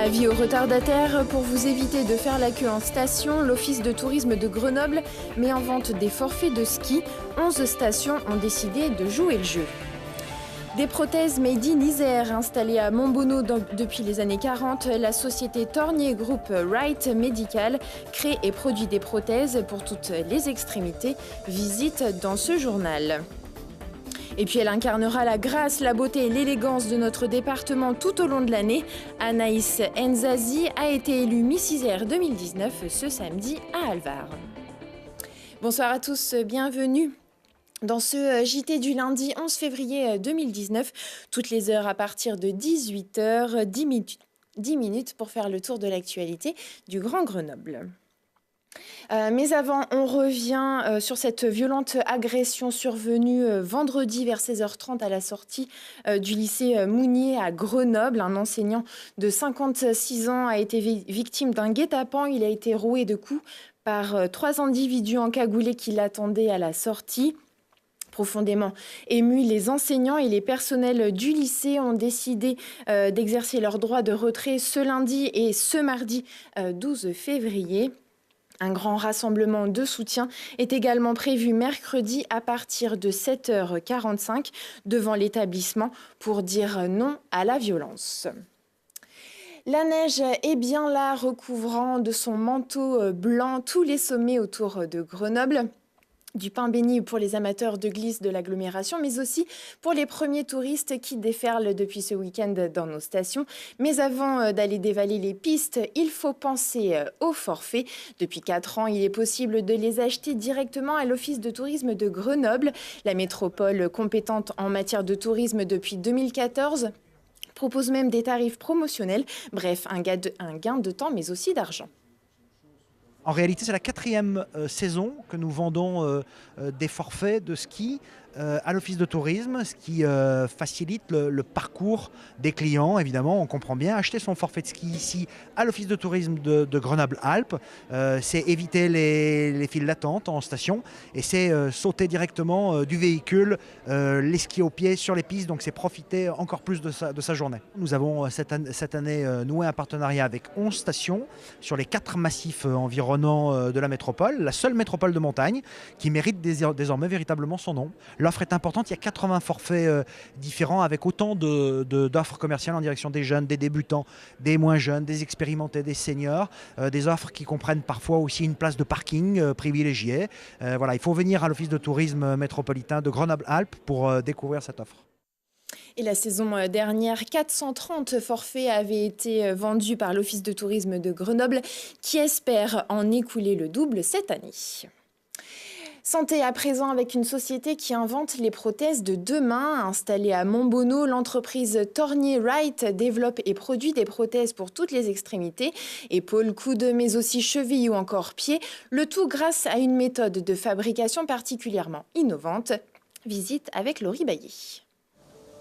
Avis aux retardataires, pour vous éviter de faire la queue en station, l'Office de tourisme de Grenoble met en vente des forfaits de ski. 11 stations ont décidé de jouer le jeu. Des prothèses made in Isère installées à Montbonneau depuis les années 40, la société Tornier Group Wright Medical crée et produit des prothèses pour toutes les extrémités. Visite dans ce journal. Et puis elle incarnera la grâce, la beauté et l'élégance de notre département tout au long de l'année. Anaïs Nzazi a été élue Miss Isère 2019 ce samedi à Alvar. Bonsoir à tous, bienvenue. Dans ce JT du lundi 11 février 2019, toutes les heures à partir de 18h, 10 minutes pour faire le tour de l'actualité du Grand Grenoble. Mais avant, on revient sur cette violente agression survenue vendredi vers 16h30 à la sortie du lycée Mounier à Grenoble. Un enseignant de 56 ans a été victime d'un guet-apens. Il a été roué de coups par 3 individus encagoulés qui l'attendaient à la sortie. Profondément émus, les enseignants et les personnels du lycée ont décidé d'exercer leur droit de retrait ce lundi et ce mardi 12 février. Un grand rassemblement de soutien est également prévu mercredi à partir de 7h45 devant l'établissement pour dire non à la violence. La neige est bien là, recouvrant de son manteau blanc tous les sommets autour de Grenoble. Du pain béni pour les amateurs de glisse de l'agglomération, mais aussi pour les premiers touristes qui déferlent depuis ce week-end dans nos stations. Mais avant d'aller dévaler les pistes, il faut penser aux forfaits. Depuis 4 ans, il est possible de les acheter directement à l'Office de tourisme de Grenoble. La métropole compétente en matière de tourisme depuis 2014 propose même des tarifs promotionnels. Bref, un gain de temps, mais aussi d'argent. En réalité, c'est la 4e saison que nous vendons des forfaits de ski à l'Office de tourisme, ce qui facilite le parcours des clients. Évidemment, on comprend bien. Acheter son forfait de ski ici à l'Office de tourisme de Grenoble-Alpes, c'est éviter les files d'attente en station et c'est sauter directement du véhicule, les skis aux pieds sur les pistes. Donc c'est profiter encore plus de sa journée. Nous avons cette année noué un partenariat avec 11 stations sur les 4 massifs environnants de la métropole, la seule métropole de montagne qui mérite désormais véritablement son nom. L'offre est importante, il y a 80 forfaits différents avec autant d'offres commerciales en direction des jeunes, des débutants, des moins jeunes, des expérimentés, des seniors, des offres qui comprennent parfois aussi une place de parking privilégiée. Voilà, il faut venir à l'Office de tourisme métropolitain de Grenoble-Alpes pour découvrir cette offre. Et la saison dernière, 430 forfaits avaient été vendus par l'Office de tourisme de Grenoble qui espère en écouler le double cette année. Santé à présent avec une société qui invente les prothèses de demain. Installée à Montbonneau, l'entreprise Tornier Wright développe et produit des prothèses pour toutes les extrémités, épaules, coudes, mais aussi chevilles ou encore pieds. Le tout grâce à une méthode de fabrication particulièrement innovante. Visite avec Laurie Baillet.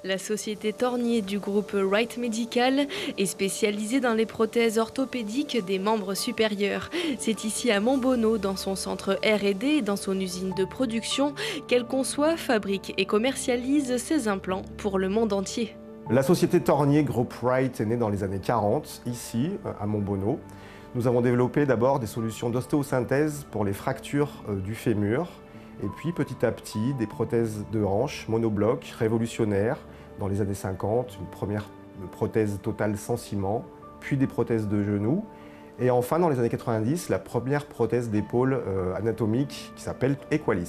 La société Tornier du groupe Wright Medical est spécialisée dans les prothèses orthopédiques des membres supérieurs. C'est ici à Montbonneau, dans son centre R&D et dans son usine de production, qu'elle conçoit, fabrique et commercialise ses implants pour le monde entier. La société Tornier Group Wright est née dans les années 40, ici, à Montbonneau. Nous avons développé d'abord des solutions d'ostéosynthèse pour les fractures du fémur. Et puis petit à petit, des prothèses de hanches monobloc révolutionnaires. Dans les années 50, une première prothèse totale sans ciment, puis des prothèses de genoux. Et enfin, dans les années 90, la première prothèse d'épaule anatomique qui s'appelle Equalis.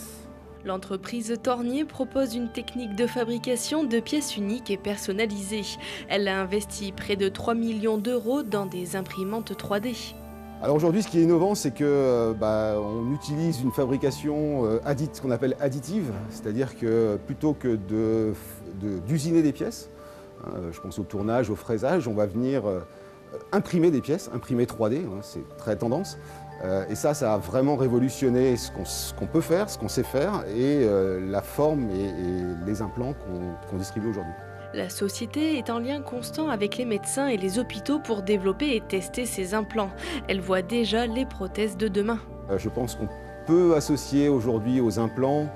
L'entreprise Tornier propose une technique de fabrication de pièces uniques et personnalisées. Elle a investi près de 3 millions d'euros dans des imprimantes 3D. Alors aujourd'hui, ce qui est innovant, c'est que on utilise une fabrication ce qu'on appelle additive, c'est-à-dire que plutôt que d'usiner des pièces, je pense au tournage, au fraisage, on va venir imprimer des pièces, imprimer 3D, c'est très tendance. Et ça a vraiment révolutionné ce qu'on peut faire, ce qu'on sait faire et la forme et les implants qu'on distribue aujourd'hui. La société est en lien constant avec les médecins et les hôpitaux pour développer et tester ces implants. Elle voit déjà les prothèses de demain. Je pense qu'on peut associer aujourd'hui aux implants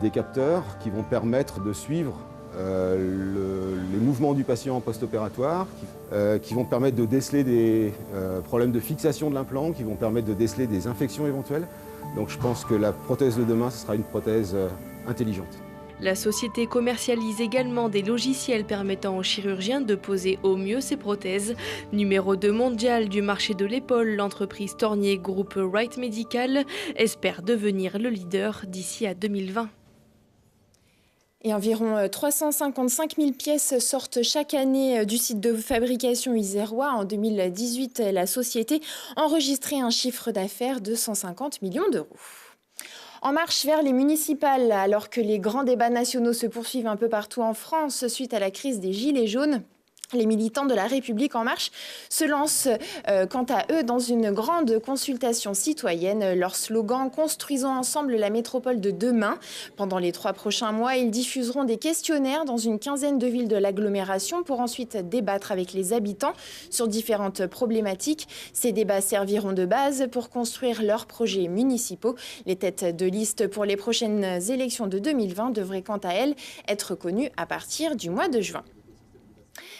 des capteurs qui vont permettre de suivre les mouvements du patient post-opératoire, qui vont permettre de déceler des problèmes de fixation de l'implant, qui vont permettre de déceler des infections éventuelles. Donc je pense que la prothèse de demain, ce sera une prothèse intelligente. La société commercialise également des logiciels permettant aux chirurgiens de poser au mieux ces prothèses. Numéro 2 mondial du marché de l'épaule, l'entreprise Tornier Group Wright Medical espère devenir le leader d'ici à 2020. Et environ 355 000 pièces sortent chaque année du site de fabrication isérois. En 2018, la société enregistrait un chiffre d'affaires de 150 millions d'euros. En marche vers les municipales, alors que les grands débats nationaux se poursuivent un peu partout en France suite à la crise des Gilets jaunes, les militants de la République en marche se lancent quant à eux dans une grande consultation citoyenne. Leur slogan « Construisons ensemble la métropole de demain ». Pendant les 3 prochains mois, ils diffuseront des questionnaires dans une quinzaine de villes de l'agglomération pour ensuite débattre avec les habitants sur différentes problématiques. Ces débats serviront de base pour construire leurs projets municipaux. Les têtes de liste pour les prochaines élections de 2020 devraient quant à elles être connues à partir du mois de juin.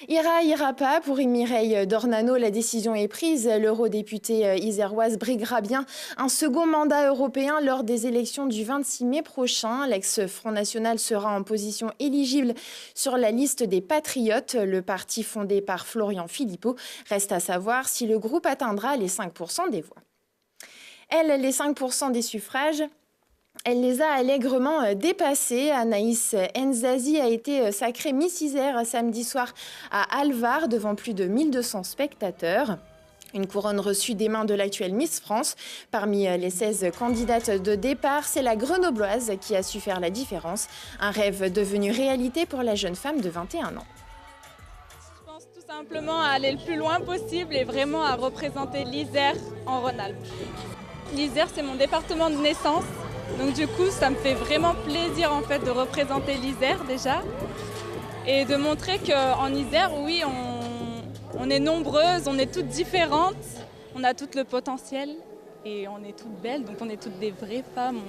Ira pas pour Mireille Dornano, la décision est prise. L'eurodéputée iséroise briguera bien un second mandat européen lors des élections du 26 mai prochain. L'ex-Front National sera en position éligible sur la liste des Patriotes, le parti fondé par Florian Philippot. Reste à savoir si le groupe atteindra les 5% des voix. Elle, les 5% des suffrages, elle les a allègrement dépassés. Anaïs Nzazi a été sacrée Miss Isère samedi soir à Alvar devant plus de 1200 spectateurs. Une couronne reçue des mains de l'actuelle Miss France. Parmi les 16 candidates de départ, c'est la Grenobloise qui a su faire la différence. Un rêve devenu réalité pour la jeune femme de 21 ans. Je pense tout simplement à aller le plus loin possible et vraiment à représenter l'Isère en Rhône-Alpes. L'Isère, c'est mon département de naissance. Donc du coup, ça me fait vraiment plaisir en fait de représenter l'Isère déjà et de montrer qu'en Isère, oui, on est nombreuses, on est toutes différentes, on a toutes le potentiel et on est toutes belles, donc on est toutes des vraies femmes.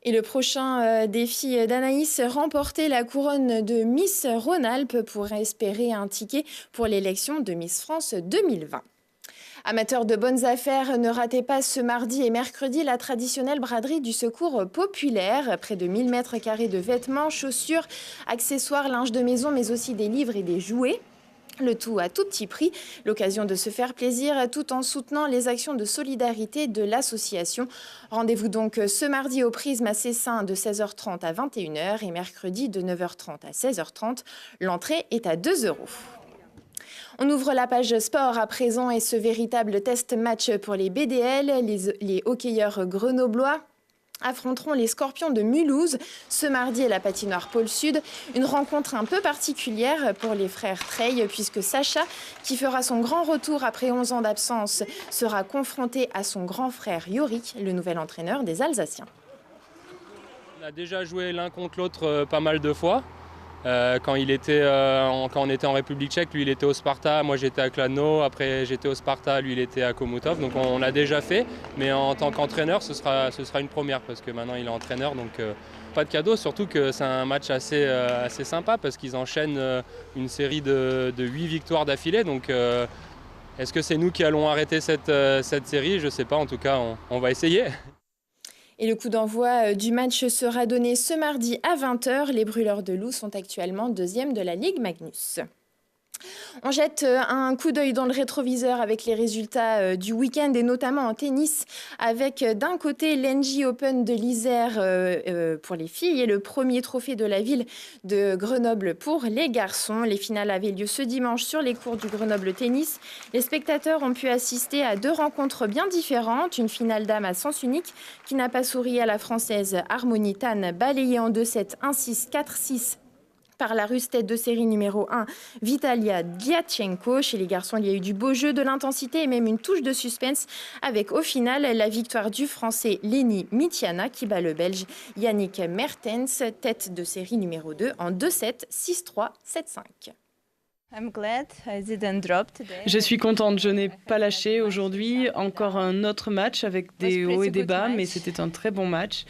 Et le prochain défi d'Anaïs, remporter la couronne de Miss Rhône-Alpes pour espérer un ticket pour l'élection de Miss France 2020. Amateurs de bonnes affaires, ne ratez pas ce mardi et mercredi la traditionnelle braderie du Secours populaire. Près de 1000 mètres carrés de vêtements, chaussures, accessoires, linge de maison, mais aussi des livres et des jouets. Le tout à tout petit prix, l'occasion de se faire plaisir tout en soutenant les actions de solidarité de l'association. Rendez-vous donc ce mardi au Prisme à Cessin de 16h30 à 21h et mercredi de 9h30 à 16h30. L'entrée est à 2 €. On ouvre la page sport à présent et ce véritable test match pour les BDL. Les hockeyeurs grenoblois affronteront les Scorpions de Mulhouse ce mardi à la patinoire Pôle Sud. Une rencontre un peu particulière pour les frères Treille puisque Sacha, qui fera son grand retour après 11 ans d'absence, sera confronté à son grand frère Yorick, le nouvel entraîneur des Alsaciens. On a déjà joué l'un contre l'autre pas mal de fois. Quand on était en République tchèque, lui il était au Sparta, moi j'étais à Kladno, après j'étais au Sparta, lui il était à Komutov, donc on l'a déjà fait, mais en tant qu'entraîneur ce sera une première parce que maintenant il est entraîneur, donc pas de cadeau, surtout que c'est un match assez sympa parce qu'ils enchaînent une série de 8 victoires d'affilée, donc est-ce que c'est nous qui allons arrêter cette série? Je ne sais pas, en tout cas on va essayer. Et le coup d'envoi du match sera donné ce mardi à 20h. Les Brûleurs de Loups sont actuellement 2e de la Ligue Magnus. On jette un coup d'œil dans le rétroviseur avec les résultats du week-end et notamment en tennis avec d'un côté l'Engie Open de l'Isère pour les filles et le premier trophée de la ville de Grenoble pour les garçons. Les finales avaient lieu ce dimanche sur les cours du Grenoble Tennis. Les spectateurs ont pu assister à 2 rencontres bien différentes. Une finale dames à sens unique qui n'a pas souri à la française Harmonie Tan, balayée en 2-7, 1-6, 4-6. Par la russe tête de série numéro 1, Vitalia Djatchenko. Chez les garçons, il y a eu du beau jeu, de l'intensité et même une touche de suspense avec au final la victoire du français Lenny Mitiana qui bat le belge Yannick Mertens, tête de série numéro 2 en 2-7, 6-3, 7-5. Je suis contente, je n'ai pas lâché aujourd'hui. Encore un autre match avec des hauts et des bas, mais c'était un très bon match.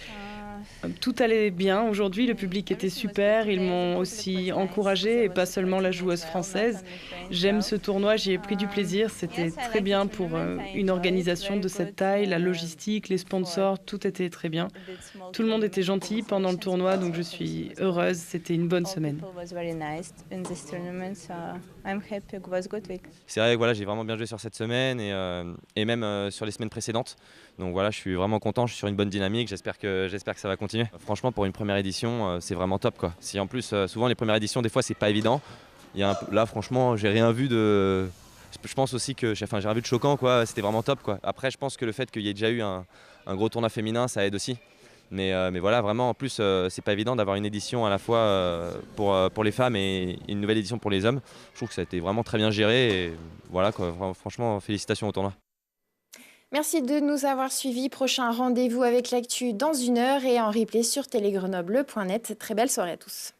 Tout allait bien aujourd'hui, le public était super, ils m'ont aussi encouragée et pas seulement la joueuse française. J'aime ce tournoi, j'y ai pris du plaisir, c'était très bien pour une organisation de cette taille, la logistique, les sponsors, tout était très bien. Tout le monde était gentil pendant le tournoi, donc je suis heureuse, c'était une bonne semaine. C'est vrai que voilà, j'ai vraiment bien joué sur cette semaine et même sur les semaines précédentes. Donc voilà, je suis vraiment content, je suis sur une bonne dynamique, j'espère que ça va continuer. Franchement, pour une première édition, c'est vraiment top, quoi. Si en plus, souvent les premières éditions, des fois, c'est pas évident. Là, franchement, j'ai rien vu de... Je pense aussi que j'ai rien vu de choquant, quoi. C'était vraiment top, quoi. Après, je pense que le fait qu'il y ait déjà eu un gros tournoi féminin, ça aide aussi. Mais voilà, vraiment, en plus, c'est pas évident d'avoir une édition à la fois pour les femmes et une nouvelle édition pour les hommes. Je trouve que ça a été vraiment très bien géré. Et voilà, quoi. Franchement, félicitations au tournoi. Merci de nous avoir suivis. Prochain rendez-vous avec l'actu dans 1 heure et en replay sur télégrenoble.net. Très belle soirée à tous.